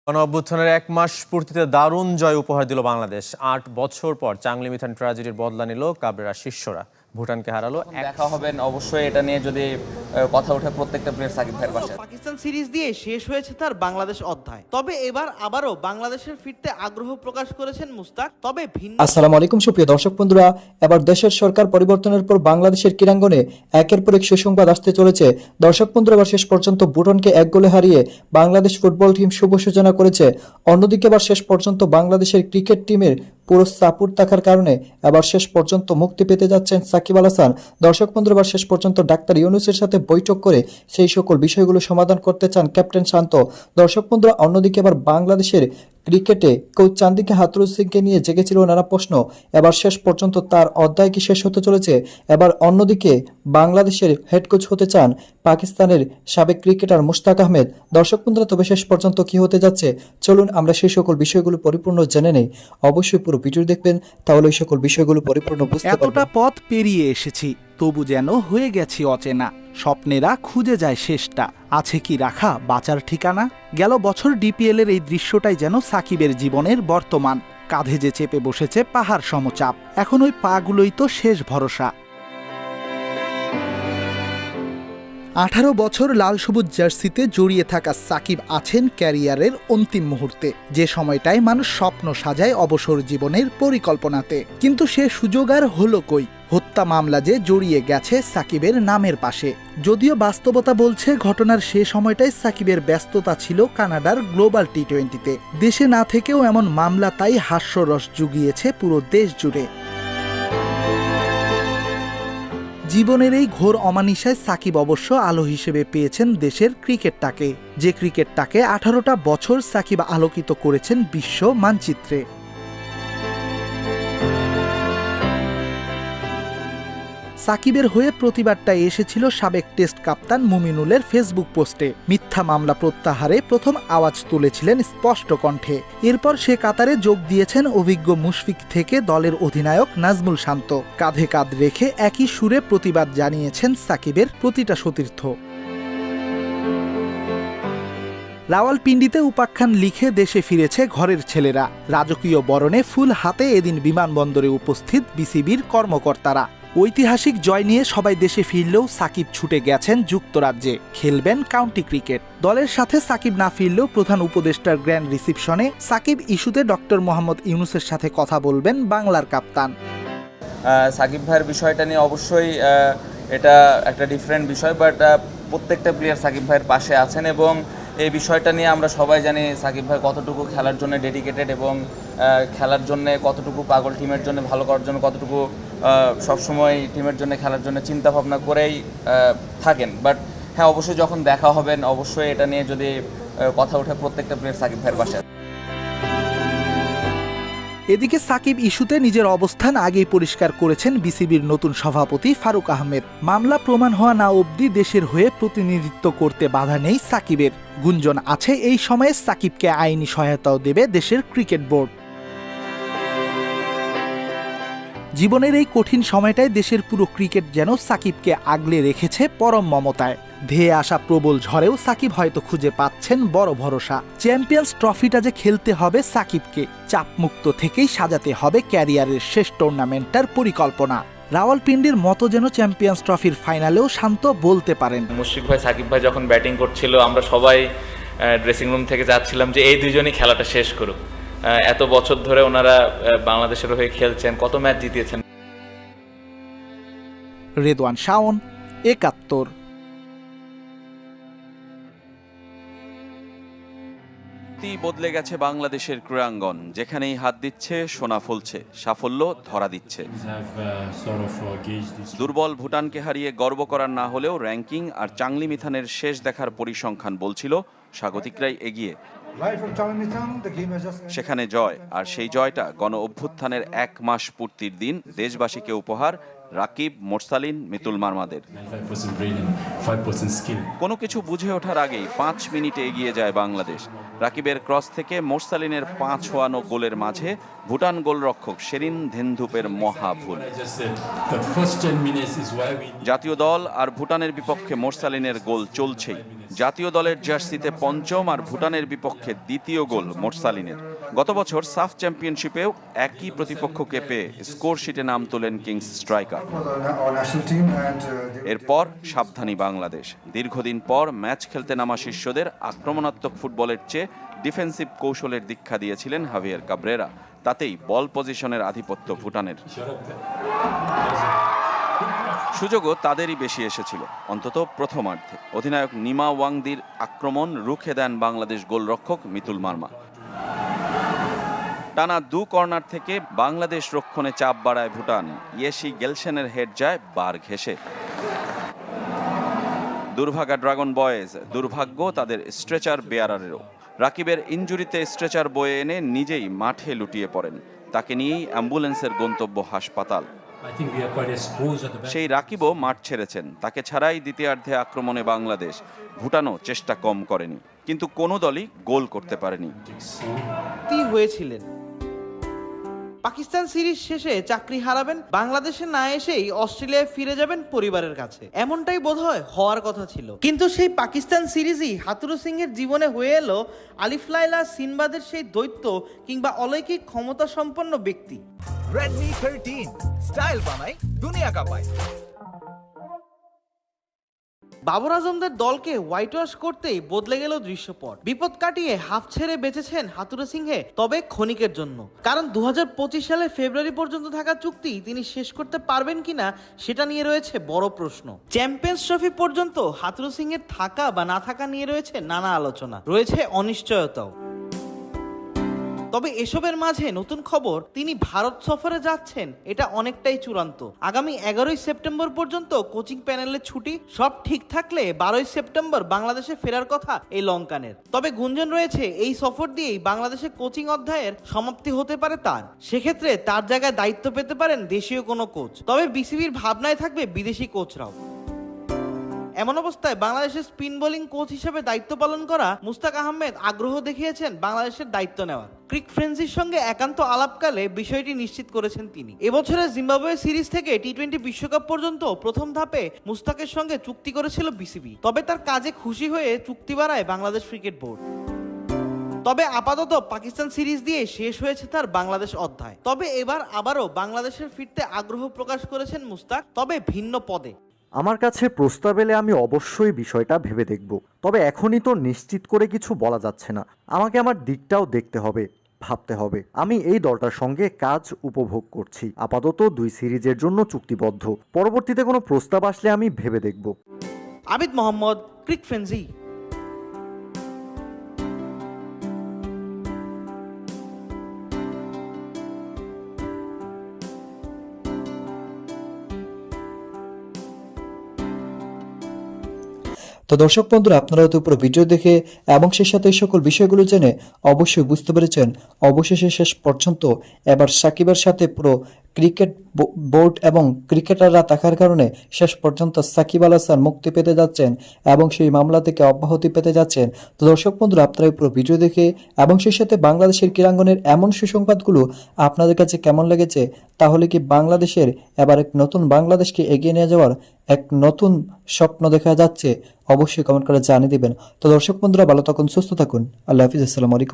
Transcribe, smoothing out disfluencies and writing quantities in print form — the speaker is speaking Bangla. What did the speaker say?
গণঅভ্যুত্থানের ১ মাস পূর্তিতে দারুণ জয় উপহার দিল বাংলাদেশ। ৮ বছর পর চাংলি মিথান ট্র্যাজেডির বদলা নিল কাবরেরা শিষ্যরা। ভুটানকে হারালো। দেখা হবেন অবশ্যই, এটা নিয়ে যদি কথা ওঠে প্রত্যেকটা প্লেয়ার সাকিব ভাইয়ের পাশে। পাকিস্তান সিরিজ দিয়ে শেষ হয়েছে তার বাংলাদেশ অধ্যায়, তবে এবার আবারও বাংলাদেশের ফিরতে আগ্রহ প্রকাশ করেছেন মুস্তাক। তবে ভিন্ন। আসসালামু আলাইকুম সুপ্রিয় দর্শক বন্ধুরা, এবার দেশের সরকার পরিবর্তনের পর বাংলাদেশের ক্রীড়াঙ্গনে একের পর এক সুসংবাদ আসতে চলেছে। দর্শক বন্ধুরা, এবার শেষ পর্যন্ত ভুটানকে 1 গোলে হারিয়ে বাংলাদেশ ফুটবল টিম শুভ সূচনা করেছে। অন্যদিকে এবার শেষ পর্যন্ত বাংলাদেশের ক্রিকেট টিমের পুরো সাপোর্ট থাকার কারণে এবার শেষ পর্যন্ত মুক্তি পেতে যাচ্ছেন সাকিব আল হাসান। দর্শক বন্ধুরা, এবার শেষ পর্যন্ত ডাক্তার ইউনূসের সাথে বৈঠক করে সেই সকল বিষয়গুলো সমাধান করতে চান ক্যাপ্টেন শান্ত। দর্শক বন্ধুরা, অন্যদিকে এবার বাংলাদেশের ক্রিকেটে কোচ চান্দিকা হাথুরুস সিংকে নিয়ে জেগেছিল নানা প্রশ্ন। এবার শেষ পর্যন্ত তার অধ্যায় কি শেষ হতে চলেছে? এবার অন্যদিকে বাংলাদেশের হেড কোচ হতে চান পাকিস্তানের সাবেক ক্রিকেটার মুশতাক আহমেদ। দর্শক বন্ধুরা, তবে শেষ পর্যন্ত কি হতে যাচ্ছে চলুন আমরা সেই সকল বিষয়গুলো পরিপূর্ণ জেনে নেই। অবশ্যই পুরো ভিডিও দেখবেন, তাহলে ওই সকল বিষয়গুলো পরিপূর্ণ বুঝতে পারবেন। এতটা পথ পেরিয়ে এসেছি, তবু যেন হয়ে গেছি অচেনা। স্বপ্নেরা খুঁজে যায় শেষটা, আছে কি রাখা বাঁচার ঠিকানা। গেল বছর ডিপিএল এর এই দৃশ্যটাই যেন সাকিবের জীবনের বর্তমান। কাঁধে যে চেপে বসেছে পাহাড় সমচাপ, এখন ওই পাগুলোই তো শেষ ভরসা। 18 বছর লাল সবুজ জার্সিতে জড়িয়ে থাকা সাকিব আছেন ক্যারিয়ারের অন্তিম মুহূর্তে, যে সময়টায় মানুষ স্বপ্ন সাজায় অবসর জীবনের পরিকল্পনাতে। কিন্তু সে সুযোগ আর হলো কই? হত্যা মামলা যে জড়িয়ে গেছে সাকিবের নামের পাশে। যদিও বাস্তবতা বলছে ঘটনার সে সময়টায় সাকিবের ব্যস্ততা ছিল কানাডার গ্লোবাল টি20-তে। দেশে না থেকেও এমন মামলা তাই হাস্যরস জুগিয়েছে পুরো দেশ জুড়ে। জীবনের এই ঘোর অমানিসায় সাকিব অবশ্য আলো হিসেবে পেয়েছেন দেশের ক্রিকেটটাকে, যে ক্রিকেটটাকে 18টা বছর সাকিব আলোকিত করেছেন বিশ্ব মানচিত্রে। সাকিবের হয়ে প্রতিবাদটা এসেছিল সাবেক টেস্ট কাপ্তান মুমিনুলের ফেসবুক পোস্টে। মিথ্যা মামলা প্রত্যাহারে প্রথম আওয়াজ তুলেছিলেন স্পষ্ট কণ্ঠে। এরপর সে কাতারে যোগ দিয়েছেন অভিজ্ঞ মুশফিক থেকে দলের অধিনায়ক নাজমুল শান্ত। কাঁধে কাঁধ রেখে একই সুরে প্রতিবাদ জানিয়েছেন সাকিবের প্রতিটা সতীর্থ। রাওয়ালপিন্ডিতে উপাখ্যান লিখে দেশে ফিরেছে ঘরের ছেলেরা। রাজকীয় বরণে ফুল হাতে এদিন বিমানবন্দরে উপস্থিত বিসিবির কর্মকর্তারা। ঐতিহাসিক জয় নিয়ে সবাই দেশে ফিরলেও সাকিব ছুটে গেছেন যুক্তরাজ্যে, খেলবেন কাউন্টি ক্রিকেট। দলের সাথে সাকিব না ফিরলেও প্রধান উপদেষ্টার গ্র্যান্ড রিসিপশনে সাকিব ইস্যুতে ডক্টর মোহাম্মদ ইউনূসের সাথে কথা বলবেন বাংলার কাপ্তান। সাকিব ভাইয়ের বিষয়টা নিয়ে অবশ্যই এটা একটা ডিফারেন্ট বিষয়, বাট প্রত্যেকটা প্লেয়ার সাকিব ভাইয়ের পাশে আছেন এবং এই বিষয়টা নিয়ে আমরা সবাই জানি সাকিব ভাই কতটুকু খেলার জন্য ডেডিকেটেড এবং খেলার জন্য কতটুকু পাগল, টিমের জন্য ভালো করার জন্য কতটুকু সবসময় টিমের জন্য খেলার জন্য চিন্তা ভাবনা করেই থাকেন। বাট হ্যাঁ, অবশ্যই যখন দেখা হবেন অবশ্যই এটা নিয়ে যদি কথা ওঠে প্রত্যেকটা প্লেয়ার সাকিব ভাইয়ের পাশে। এদিকে সাকিব ইস্যুতে নিজের অবস্থান আগেই পরিষ্কার করেছেন বিসিবির নতুন সভাপতি ফারুক আহমেদ। মামলা প্রমাণ হওয়া না অবধি দেশের হয়ে প্রতিনিধিত্ব করতে বাধা নেই সাকিবের। গুঞ্জন আছে এই সময়ে সাকিবকে আইনি সহায়তাও দেবে দেশের ক্রিকেট বোর্ড। জীবনের এই কঠিন সময়টায় দেশের পুরো ক্রিকেট যেন সাকিবকে আগলে রেখেছে পরম মমতায়। ধেয়ে আসা প্রবল ঝড়েও সাকিব হয়তো খুঁজে পাচ্ছেন বড় ভরসা। চ্যাম্পিয়ন্স ট্রফিটা যে খেলতে হবে সাকিবকে, চাপমুক্ত থেকেই সাজাতে হবে ক্যারিয়ারের শেষ টুর্নামেন্টটার পরিকল্পনা। রাওয়ালপিন্ডির মতো যেন চ্যাম্পিয়ন্স ট্রফির ফাইনালেও শান্ত বলতে পারেন। মুশফিক ভাই সাকিব ভাই যখন ব্যাটিং করছিল আমরা সবাই ড্রেসিং রুম থেকে যাচ্ছিলাম যে এই দুইজনই খেলাটা শেষ করুক। এত বছর ধরে ওনারা বাংলাদেশের হয়ে খেলছেন, কত ম্যাচ জিতিয়েছেন। রেদওয়ান শাওন, ৭১। বদলে গেছে বাংলাদেশের ক্রীড়াঙ্গন, যেখানেই হাত দিচ্ছে সোনা ফলছে, সাফল্য ধরা দিচ্ছে। দুর্বল ভুটানকে হারিয়ে গর্ব করার না হলেও র্যাঙ্কিং আর চাংলি মিথানের শেষ দেখার পরিসংখ্যান বলছিল স্বাগতিকরাই এগিয়ে। সেখানে জয়, আর সেই জয়টা গণ অভ্যুত্থানের 1 মাস পূর্তির দিন দেশবাসীকে উপহার রাকিব, মোরসালিন, মিতুল মারমাদের। কোনো কিছু বুঝে ওঠার আগেই 5 মিনিটে এগিয়ে যায় বাংলাদেশ। রাকিবের ক্রস থেকে মোরসালিনের 5 ছোঁয়ানো গোলের মাঝে ভুটান গোলরক্ষক শেরিন ধেনধুপের মহা ভুল। জাতীয় দল আর ভুটানের বিপক্ষে মোরসালিনের গোল চলছেই। জাতীয় দলের জার্সিতে পঞ্চম আর ভুটানের বিপক্ষে দ্বিতীয় গোল মোরসালিনের। গত বছর সাফ চ্যাম্পিয়নশিপেও একই প্রতিপক্ষকে পেয়ে স্কোর শিটে নাম তোলেন কিংস স্ট্রাইকার। এরপর সাবধানী বাংলাদেশ। দীর্ঘদিন পর ম্যাচ খেলতে নামা শিষ্যদের আক্রমণাত্মক ফুটবলের চেয়ে ডিফেন্সিভ কৌশলের দীক্ষা দিয়েছিলেন হাভিয়ার কাব্রেরা। তাতেই বল পজিশনের আধিপত্য ভুটানের। সুযোগও তাদেরই বেশি এসেছিল, অন্তত প্রথমার্ধে। অধিনায়ক নিমা ওয়াংদির আক্রমণ রুখে দেন বাংলাদেশ গোলরক্ষক মিতুল মার্মা। টানা 2 কর্নার থেকে বাংলাদেশ রক্ষণে চাপ বাড়ায় ভুটান। ইয়েশি গেলসেনের হেড যায় বার ঘেঁষে। দুর্ভাগা ড্রাগন বয়েজ, দুর্ভাগ্য তাদের স্ট্রেচার বেয়ারারেরও। রাকিবের ইনজুরিতে স্ট্রেচার বয়ে এনে নিজেই মাঠে লুটিয়ে পড়েন। তাকে নিয়েই অ্যাম্বুলেন্সের গন্তব্য হাসপাতাল। সেই রাকিবও মাঠ ছেড়েছেন। তাকে ছাড়াই দ্বিতীয়ার্ধে আক্রমণে বাংলাদেশ। ভুটানও চেষ্টা কম করেনি, কিন্তু কোনো দলই গোল করতে পারেনি। হয়েছিলেন পাকিস্তান সিরিজ শেষে চাকরি হারাবেন, বাংলাদেশে না এসেই অস্ট্রেলিয়ায় ফিরে যাবেন পরিবারের কাছে, এমনটাই বোধহয় হওয়ার কথা ছিল। কিন্তু সেই পাকিস্তান সিরিজই হাতুরু সিং এর জীবনে হয়ে এলো আলিফ লায়লা সিনবাদের সেই দৈত্য কিংবা অলৌকিক ক্ষমতা সম্পন্ন ব্যক্তি। Redmi 13 স্টাইল বানাই দুনিয়া কাঁপায়। বাবর আজমদের দলকে হোয়াইট ওয়াশ করতেই বদলে গেল দৃশ্যপট। বিপদ কাটিয়ে হাফ ছেড়ে বেঁচেছেন হাতুরু সিংহে, তবে ক্ষণিকের জন্য। কারণ 2025 সালের ফেব্রুয়ারি পর্যন্ত থাকা চুক্তি তিনি শেষ করতে পারবেন কিনা সেটা নিয়ে রয়েছে বড় প্রশ্ন। চ্যাম্পিয়ন্স ট্রফি পর্যন্ত হাতুরু সিংহের থাকা বা না থাকা নিয়ে রয়েছে নানা আলোচনা, রয়েছে অনিশ্চয়তাও। তবে এসবের মাঝে নতুন খবর, তিনি ভারত সফরে যাচ্ছেন, এটা অনেকটাই চূড়ান্ত। আগামী 11ই সেপ্টেম্বর পর্যন্ত কোচিং প্যানেলের ছুটি। সব ঠিক থাকলে 12ই সেপ্টেম্বর বাংলাদেশে ফেরার কথা এই লঙ্কানের। তবে গুঞ্জন রয়েছে এই সফর দিয়েই বাংলাদেশের কোচিং অধ্যায়ের সমাপ্তি হতে পারে তার। সেক্ষেত্রে তার জায়গায় দায়িত্ব পেতে পারেন দেশীয় কোনো কোচ। তবে বিসিবির ভাবনায় থাকবে বিদেশি কোচরাও। এমন অবস্থায় বাংলাদেশের স্পিন বোলিং কোচ হিসেবে দায়িত্ব পালন করা মুস্তাক আহমেদ আগ্রহ দেখিয়েছেন বাংলাদেশের দায়িত্ব নেওয়ার। ক্রিক ফ্রেন্সির সঙ্গে একান্ত আলাপকালে বিষয়টি নিশ্চিত করেছেন তিনি। এবছরের জিম্বাবুয়ে সিরিজ থেকে টি-20 বিশ্বকাপ পর্যন্ত প্রথম ধাপে মুস্তাকের সঙ্গে চুক্তি করেছিল বিসিবি। তবে তার কাজে খুশি হয়ে চুক্তি বাড়ায় বাংলাদেশ ক্রিকেট বোর্ড। তবে আপাতত পাকিস্তান সিরিজ দিয়ে শেষ হয়েছে তার বাংলাদেশ অধ্যায়। তবে এবার আবারও বাংলাদেশের ফিরতে আগ্রহ প্রকাশ করেছেন মুস্তাক, তবে ভিন্ন পদে। আমার কাছে প্রস্তাব এলে আমি অবশ্যই বিষয়টা ভেবে দেখব, তবে এখনই তো নিশ্চিত করে কিছু বলা যাচ্ছে না। আমাকে আমার দিকটাও দেখতে হবে, ভাবতে হবে। আমি এই দলটার সঙ্গে কাজ উপভোগ করছি। আপাতত 2 সিরিজের জন্য চুক্তিবদ্ধ। পরবর্তীতে কোনো প্রস্তাব আসলে আমি ভেবে দেখব। আবিদ মোহাম্মদ, ক্রিক ফ্রেন্সি। তো দর্শক বন্ধুরা, আপনারা তো পুরো ভিডিও দেখে এবং সেই সাথে এই সকল বিষয়গুলো জেনে অবশ্যই বুঝতে পেরেছেন অবশেষে শেষ পর্যন্ত এবার সাকিবের সাথে পুরো ক্রিকেট বোর্ড এবং ক্রিকেটাররা থাকার কারণে শেষ পর্যন্ত সাকিব আল হাসান মুক্তি পেতে যাচ্ছেন এবং সেই মামলা থেকে অব্যাহতি পেতে যাচ্ছেন। তো দর্শক বন্ধুরা, আপনারা পুরো ভিডিও দেখে এবং সেই সাথে বাংলাদেশের ক্রীড়াঙ্গনের এমন সুসংবাদগুলো আপনাদের কাছে কেমন লেগেছে? তাহলে কি বাংলাদেশের এবার এক নতুন বাংলাদেশকে এগিয়ে নিয়ে যাওয়ার এক নতুন স্বপ্ন দেখা যাচ্ছে? অবশ্যই কমেন্ট করে জানিয়ে দিবেন। তো দর্শক বন্ধুরা, ভালো থাকুন, সুস্থ থাকুন। আল্লাহ হাফিজ, আসসালামু আলাইকুম।